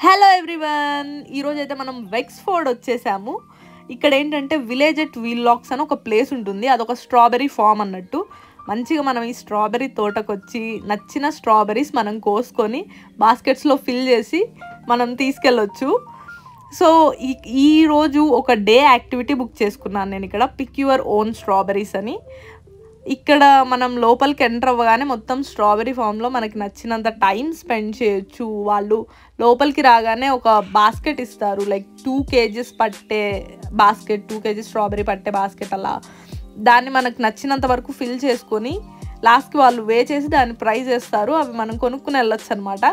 Hello everyone, ఈరోజు అయితే మనం వెక్స్ఫోర్డ్ వచ్చేసాము. ఇక్కడ ఏంటంటే విలేజ్ ఎట్ వీలాక్స్ అని ఒక ప్లేస్ ఉంటుంది. అదొక స్ట్రాబెరీ ఫామ్ అన్నట్టు. మంచిగా మనం ఈ స్ట్రాబెరీ తోటకు వచ్చి నచ్చిన స్ట్రాబెరీస్ మనం కోసుకొని బాస్కెట్స్లో ఫిల్ చేసి మనం తీసుకెళ్ళొచ్చు. సో ఈరోజు ఒక డే యాక్టివిటీ బుక్ చేసుకున్నాను నేను ఇక్కడ, పిక్ యువర్ ఓన్ స్ట్రాబెరీస్ అని. ఇక్కడ మనం లోపలికి ఎంటర్ అవ్వగానే మొత్తం స్ట్రాబెరీ ఫామ్లో మనకి నచ్చినంత టైం స్పెండ్ చేయొచ్చు. వాళ్ళు లోపలికి రాగానే ఒక బాస్కెట్ ఇస్తారు, లైక్ 2 kgs పట్టే బాస్కెట్, 2 kgs స్ట్రాబెరీ పట్టే బాస్కెట్. అలా దాన్ని మనకు నచ్చినంత వరకు ఫిల్ చేసుకొని లాస్ట్కి వాళ్ళు వే చేసి దాన్ని ప్రైజ్ వేస్తారు. అవి మనం కొనుక్కుని వెళ్ళొచ్చు అనమాట.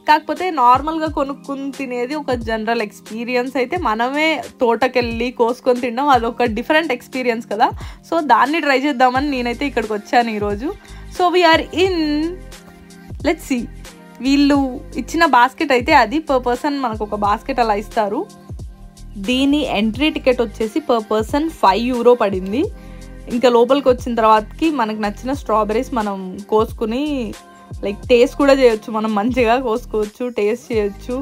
కాకపోతే నార్మల్గా కొనుక్కుని తినేది ఒక జనరల్ ఎక్స్పీరియన్స్ అయితే, మనమే తోటకెళ్ళి కోసుకొని తినడం అదొక డిఫరెంట్ ఎక్స్పీరియన్స్ కదా. సో దాన్ని ట్రై చేద్దామని నేనైతే ఇక్కడికి వచ్చాను ఈరోజు. So we are in, let's see. వీళ్ళు ఇచ్చిన బాస్కెట్ అయితే అది పర్ పర్సన్ మనకు ఒక బాస్కెట్ అలా ఇస్తారు. దీని ఎంట్రీ టికెట్ వచ్చేసి పర్ పర్సన్ €5 పడింది. ఇంకా లోపలికి వచ్చిన తర్వాతకి మనకు నచ్చిన స్ట్రాబెరీస్ మనం కోసుకుని లైక్ టేస్ట్ కూడా చేయొచ్చు. మనం మంచిగా కోసుకోవచ్చు, టేస్ట్ చేయొచ్చు.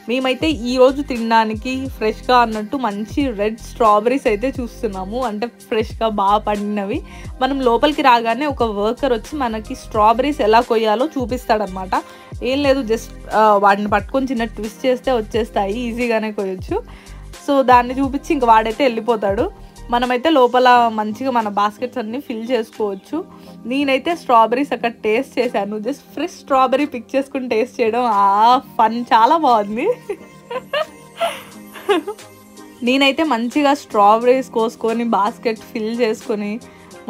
మేమైతే ఈరోజు తినడానికి ఫ్రెష్గా అన్నట్టు మంచి రెడ్ స్ట్రాబెరీస్ అయితే చూస్తున్నాము, అంటే ఫ్రెష్గా బాగా పండినవి. మనం లోపలికి రాగానే ఒక వర్కర్ వచ్చి మనకి స్ట్రాబెరీస్ ఎలా కొయ్యాలో చూపిస్తాడనమాట. ఏం లేదు, జస్ట్ వాటిని పట్టుకొని చిన్న ట్విస్ట్ చేస్తే వచ్చేస్తాయి, ఈజీగానే కొయ్యొచ్చు. సో దాన్ని చూపించి ఇంక వాడైతే వెళ్ళిపోతాడు. మనమైతే లోపల మంచిగా మన బాస్కెట్స్ అన్నీ ఫిల్ చేసుకోవచ్చు. నేనైతే స్ట్రాబెరీస్ అక్కడ టేస్ట్ చేశాను. జస్ట్ ఫ్రెష్ స్ట్రాబెరీ పిక్ చేసుకుని టేస్ట్ చేయడం ఫన్, చాలా బాగుంది. నేనైతే మంచిగా స్ట్రాబెరీస్ కోసుకొని బాస్కెట్ ఫిల్ చేసుకొని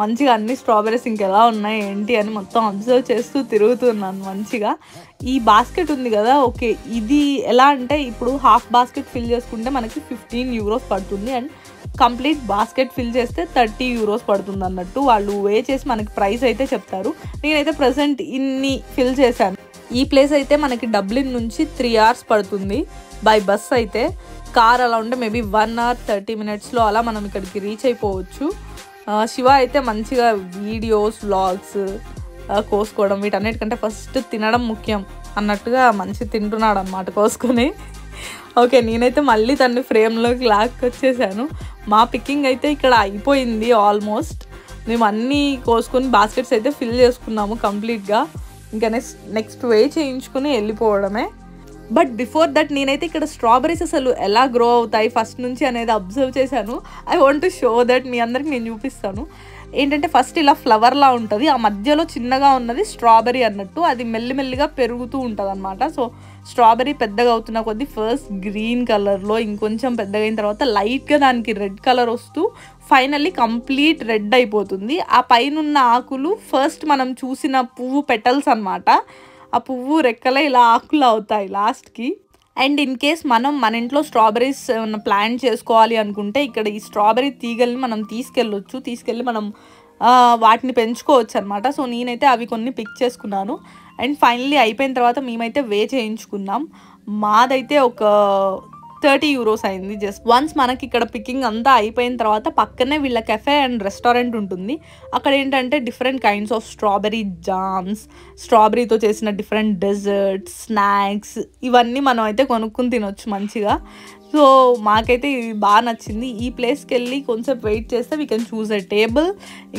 మంచిగా అన్ని స్ట్రాబెరీస్ ఇంకెలా ఉన్నాయి ఏంటి అని మొత్తం అబ్జర్వ్ చేస్తూ తిరుగుతున్నాను మంచిగా. ఈ బాస్కెట్ ఉంది కదా, ఓకే, ఇది ఎలా అంటే ఇప్పుడు హాఫ్ బాస్కెట్ ఫిల్ చేసుకుంటే మనకి €15 పడుతుంది, అండ్ కంప్లీట్ బాస్కెట్ ఫిల్ చేస్తే €30 పడుతుంది అన్నట్టు వాళ్ళు వే చేసి మనకి ప్రైస్ అయితే చెప్తారు. నేనైతే ప్రజెంట్ ఇన్ని ఫిల్ చేశాను. ఈ ప్లేస్ అయితే మనకి డబ్లిన్ నుంచి 3 hours పడుతుంది బై బస్ అయితే. కార్ అలా ఉంటే మేబీ 1 hour 30 minutesలో అలా మనం ఇక్కడికి రీచ్ అయిపోవచ్చు. శివ అయితే మంచిగా వీడియోస్, వ్లాగ్స్, కోసుకోవడం వీటన్నిటికంటే ఫస్ట్ తినడం ముఖ్యం అన్నట్టుగా మంచి తింటున్నాడు అన్నమాట కోసుకొని. ఓకే, నేనైతే మళ్ళీ తన్ని ఫ్రేమ్లోకి లాక్కొచ్చేసాను. మా పికింగ్ అయితే ఇక్కడ అయిపోయింది ఆల్మోస్ట్. మేము అన్నీ కోసుకొని బాస్కెట్స్ అయితే ఫిల్ చేసుకున్నాము కంప్లీట్గా. ఇంకా నెక్స్ట్ వే చేయించుకుని వెళ్ళిపోవడమే. బట్ బిఫోర్ దట్ నేనైతే ఇక్కడ స్ట్రాబెరీస్ అసలు ఎలా గ్రో అవుతాయి ఫస్ట్ నుంచి అనేది అబ్జర్వ్ చేశాను. I want to show that, మీ అందరికి నేను చూపిస్తాను. ఏంటంటే ఫస్ట్ ఇలా ఫ్లవర్లా ఉంటుంది, ఆ మధ్యలో చిన్నగా ఉన్నది స్ట్రాబెరీ అన్నట్టు. అది మెల్లిమెల్లిగా పెరుగుతూ ఉంటుంది అనమాట. సో స్ట్రాబెరీ పెద్దగా అవుతున్న కొద్దీ ఫస్ట్ గ్రీన్ కలర్లో, ఇంకొంచెం పెద్దగా అయిన తర్వాత లైట్గా దానికి రెడ్ కలర్ వస్తూ ఫైనల్లీ కంప్లీట్ రెడ్ అయిపోతుంది. ఆ పైన ఆకులు ఫస్ట్ మనం చూసిన పువ్వు పెటల్స్ అనమాట. ఆ పువ్వు రెక్కలే ఇలా ఆకులు అవుతాయి లాస్ట్కి. అండ్ ఇన్ కేస్ మనం మన ఇంట్లో స్ట్రాబెరీస్ ప్లాంట్ చేసుకోవాలి అనుకుంటే ఇక్కడ ఈ స్ట్రాబెరీ తీగల్ని మనం తీసుకెళ్ళి మనం వాటిని పెంచుకోవచ్చు అనమాట. సో నేనైతే అవి కొన్ని పిక్ చేసుకున్నాను. అండ్ ఫైనల్లీ అయిపోయిన తర్వాత మేమైతే వే చేయించుకున్నాం. మాదైతే ఒక €30 అయింది. జస్ట్ వన్స్ మనకి ఇక్కడ పికింగ్ అంతా అయిపోయిన తర్వాత పక్కనే వీళ్ళ కెఫే అండ్ రెస్టారెంట్ ఉంటుంది. అక్కడ ఏంటంటే different kinds of strawberry jams, స్ట్రాబెరీతో చేసిన డిఫరెంట్ డెజర్ట్స్, స్నాక్స్, ఇవన్నీ మనం అయితే కొనుక్కుని తినొచ్చు మంచిగా. సో మాకైతే ఇది బాగా నచ్చింది. ఈ ప్లేస్కి వెళ్ళి కొంచెం వెయిట్ చేస్తే we can choose a table.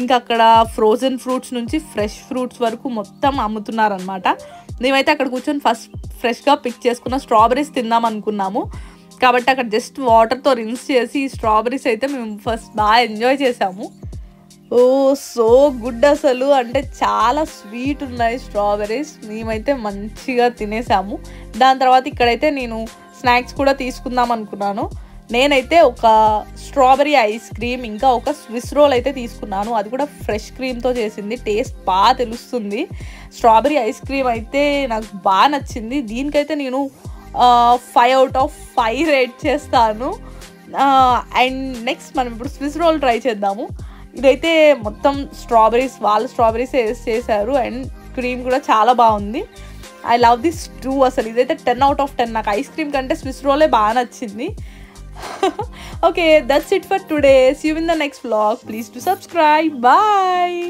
ఇంకా అక్కడ ఫ్రోజన్ ఫ్రూట్స్ నుంచి ఫ్రెష్ ఫ్రూట్స్ వరకు మొత్తం అమ్ముతున్నారనమాట. మేమైతే అక్కడ కూర్చొని ఫస్ట్ ఫ్రెష్గా పిక్ చేసుకున్న స్ట్రాబెరీస్ తిందాం అనుకున్నాము. కాబట్టి అక్కడ జస్ట్ వాటర్తో రిన్స్ చేసి ఈ స్ట్రాబెరీస్ అయితే మేము ఫస్ట్ బాగా ఎంజాయ్ చేసాము. ఓ సో గుడ్ అసలు, అంటే చాలా స్వీట్ ఉన్నాయి స్ట్రాబెరీస్. మేమైతే మంచిగా తినేసాము. దాని తర్వాత ఇక్కడైతే నేను స్నాక్స్ కూడా తీసుకుందాం అనుకున్నాను. నేనైతే ఒక స్ట్రాబెరీ ఐస్ క్రీమ్, ఇంకా ఒక స్విస్ రోల్ అయితే తీసుకున్నాను. అది కూడా ఫ్రెష్ క్రీమ్తో చేసింది, టేస్ట్ బాగా తెలుస్తుంది. స్ట్రాబెరీ ఐస్ క్రీమ్ అయితే నాకు బాగా నచ్చింది. దీనికైతే నేను 5 out of 5 రేట్ చేస్తాను. అండ్ నెక్స్ట్ మనం ఇప్పుడు స్విస్ రోల్ ట్రై చేద్దాము. ఇదైతే మొత్తం స్ట్రాబెరీస్, వాళ్ళ స్ట్రాబెరీస్ వేసి చేశారు అండ్ క్రీమ్ కూడా చాలా బాగుంది. I love this too. అసలు ఇదైతే 10 out of 10. నాకు ఐస్ క్రీమ్ కంటే స్విస్ రోలే బాగా నచ్చింది. Okay, that's it for today. See you in the next vlog. Please to subscribe. Bye.